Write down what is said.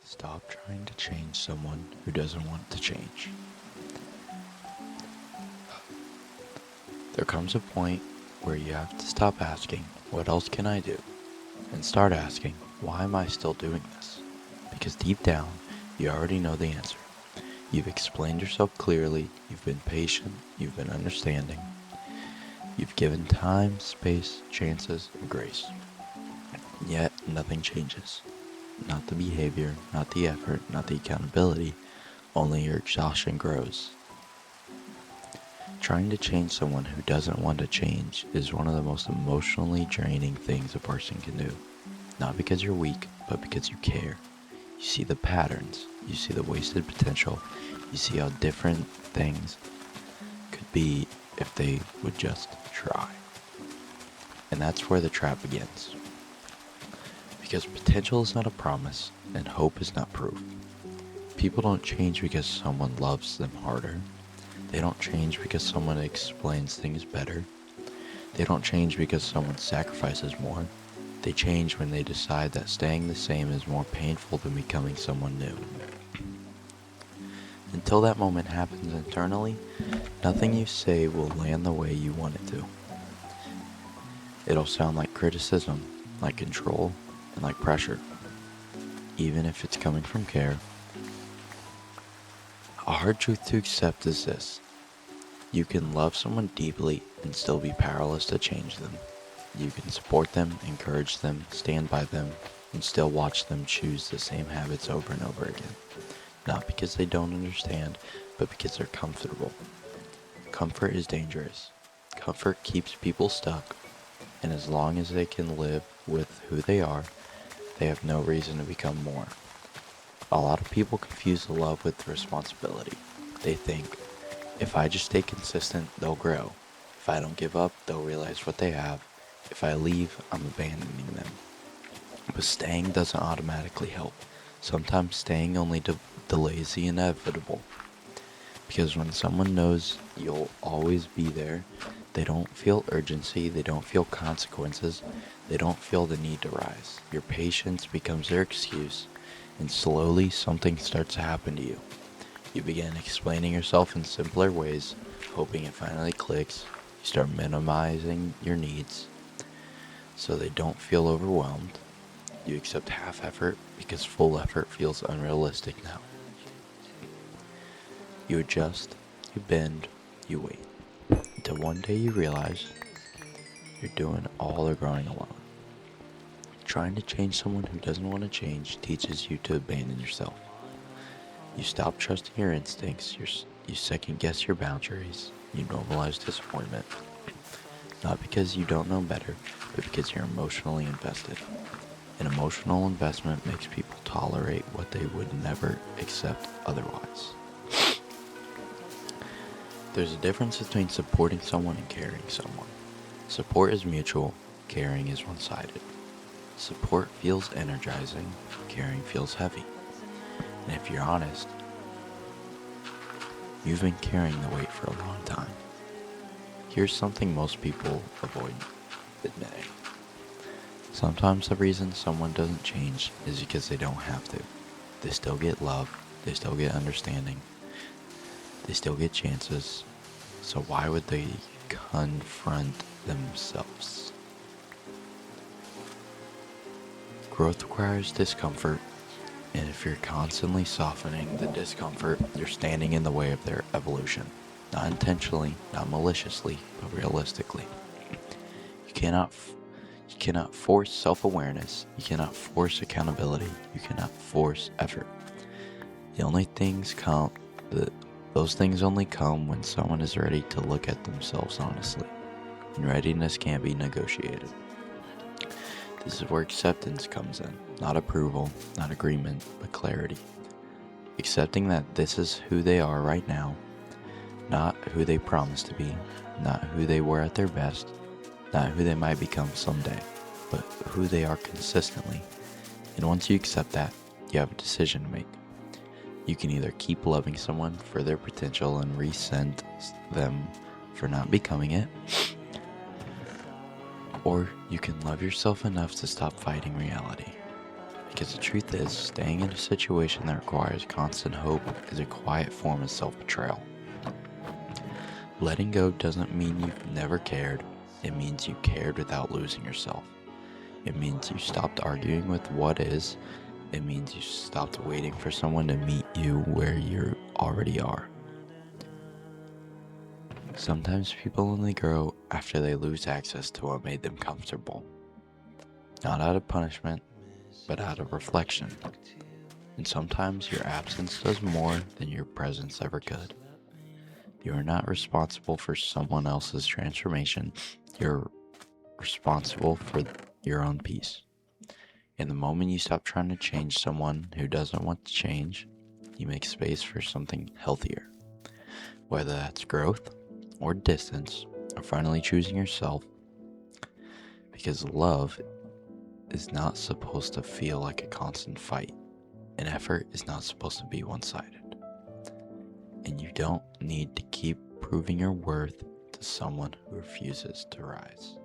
Stop trying to change someone who doesn't want to change. There comes a point where you have to stop asking, what else can I do? And start asking, why am I still doing this? Because deep down, you already know the answer. You've explained yourself clearly, you've been patient, you've been understanding. You've given time, space, chances, and grace. Yet, nothing changes. Not the behavior, not the effort, not the accountability, only your exhaustion grows. Trying to change someone who doesn't want to change is one of the most emotionally draining things a person can do. Not because you're weak, but because you care. You see the patterns, you see the wasted potential, you see how different things could be if they would just try. And that's where the trap begins. Because potential is not a promise, and hope is not proof. People don't change because someone loves them harder. They don't change because someone explains things better. They don't change because someone sacrifices more. They change when they decide that staying the same is more painful than becoming someone new. Until that moment happens internally, nothing you say will land the way you want it to. It'll sound like criticism, like control, and like pressure, even if it's coming from care. A hard truth to accept is this: you can love someone deeply and still be powerless to change them. You can support them, encourage them, stand by them, and still watch them choose the same habits over and over again. Not because they don't understand, but because they're comfortable. Comfort is dangerous. Comfort keeps people stuck, and as long as they can live with who they are, they have no reason to become more. A lot of people confuse love with responsibility. They think, if I just stay consistent, they'll grow. If I don't give up, they'll realize what they have. If I leave, I'm abandoning them. But staying doesn't automatically help. Sometimes staying only delays the inevitable. Because when someone knows you'll always be there, they don't feel urgency, they don't feel consequences, they don't feel the need to rise. Your patience becomes their excuse, and slowly something starts to happen to you. You begin explaining yourself in simpler ways, hoping it finally clicks. You start minimizing your needs so they don't feel overwhelmed. You accept half effort because full effort feels unrealistic now. You adjust, you bend, you wait, until one day you realize you're doing all the growing alone. Trying to change someone who doesn't want to change teaches you to abandon yourself. You stop trusting your instincts, you second guess your boundaries, you normalize disappointment. Not because you don't know better, but because you're emotionally invested. An emotional investment makes people tolerate what they would never accept otherwise. There's a difference between supporting someone and carrying someone. Support is mutual, caring is one-sided. Support feels energizing, caring feels heavy. And if you're honest, you've been carrying the weight for a long time. Here's something most people avoid admitting. Sometimes the reason someone doesn't change is because they don't have to. They still get love, they still get understanding, they still get chances. So why would they confront themselves? Growth requires discomfort, and if you're constantly softening the discomfort, you're standing in the way of their evolution. Not intentionally, not maliciously, but realistically. You cannot force self-awareness, you cannot force accountability, you cannot force effort. Those things only come when someone is ready to look at themselves honestly, and readiness can't be negotiated. This is where acceptance comes in. Not approval, not agreement, but clarity. Accepting that this is who they are right now, not who they promise to be, not who they were at their best, not who they might become someday, but who they are consistently. And once you accept that, you have a decision to make. You can either keep loving someone for their potential and resent them for not becoming it, or you can love yourself enough to stop fighting reality. Because the truth is, staying in a situation that requires constant hope is a quiet form of self-betrayal. Letting go doesn't mean you've never cared. It means you cared without losing yourself. It means you stopped arguing with what is. It means you stopped waiting for someone to meet you where you already are. Sometimes people only grow after they lose access to what made them comfortable. Not out of punishment, but out of reflection. And sometimes your absence does more than your presence ever could. You are not responsible for someone else's transformation. You're responsible for your own peace. And the moment you stop trying to change someone who doesn't want to change, you make space for something healthier. Whether that's growth or distance, or finally choosing yourself. Because love is not supposed to feel like a constant fight. And effort is not supposed to be one-sided. And you don't need to keep proving your worth to someone who refuses to rise.